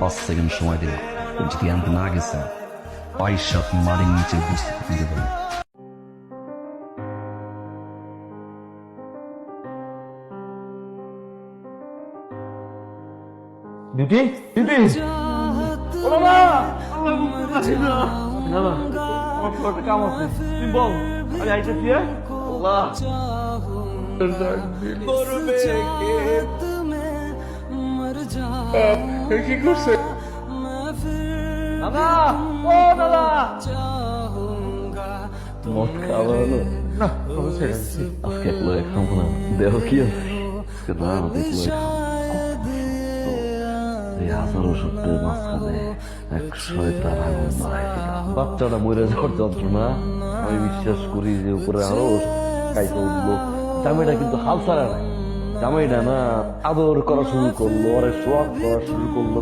5 second সময় দিলাম, যদি আনতে না গেছে পয়সা মারির নিচে বুঝতে দেবেন। ডিউটি ডিউটি ও বাবা আমার বুঝতে না না না আমার তো একটা কাম আছে তুই বল আমি আইতেছি আল্লাহ কি করছে দাদা ও দাদা মদ খাওয়া হলো না অবশ্যই আজকে এক লোক খাবো না, দেহ কি আছে আজকে রাত এক লোক এই হাজারো সত্যের মাঝখানে এক শয়তান আগুন ধরাই দিলাম। বাচ্চাটা মরে যাওয়ার যন্ত্রণা আমি বিশ্বাস করি যে উপরে আরো কাইতে উঠলো। জামাইটা কিন্তু হাল ছাড়া নাই, জামাইটা না আদর করা শুরু করলো, আরে সোয়াগ করা শুরু করলো।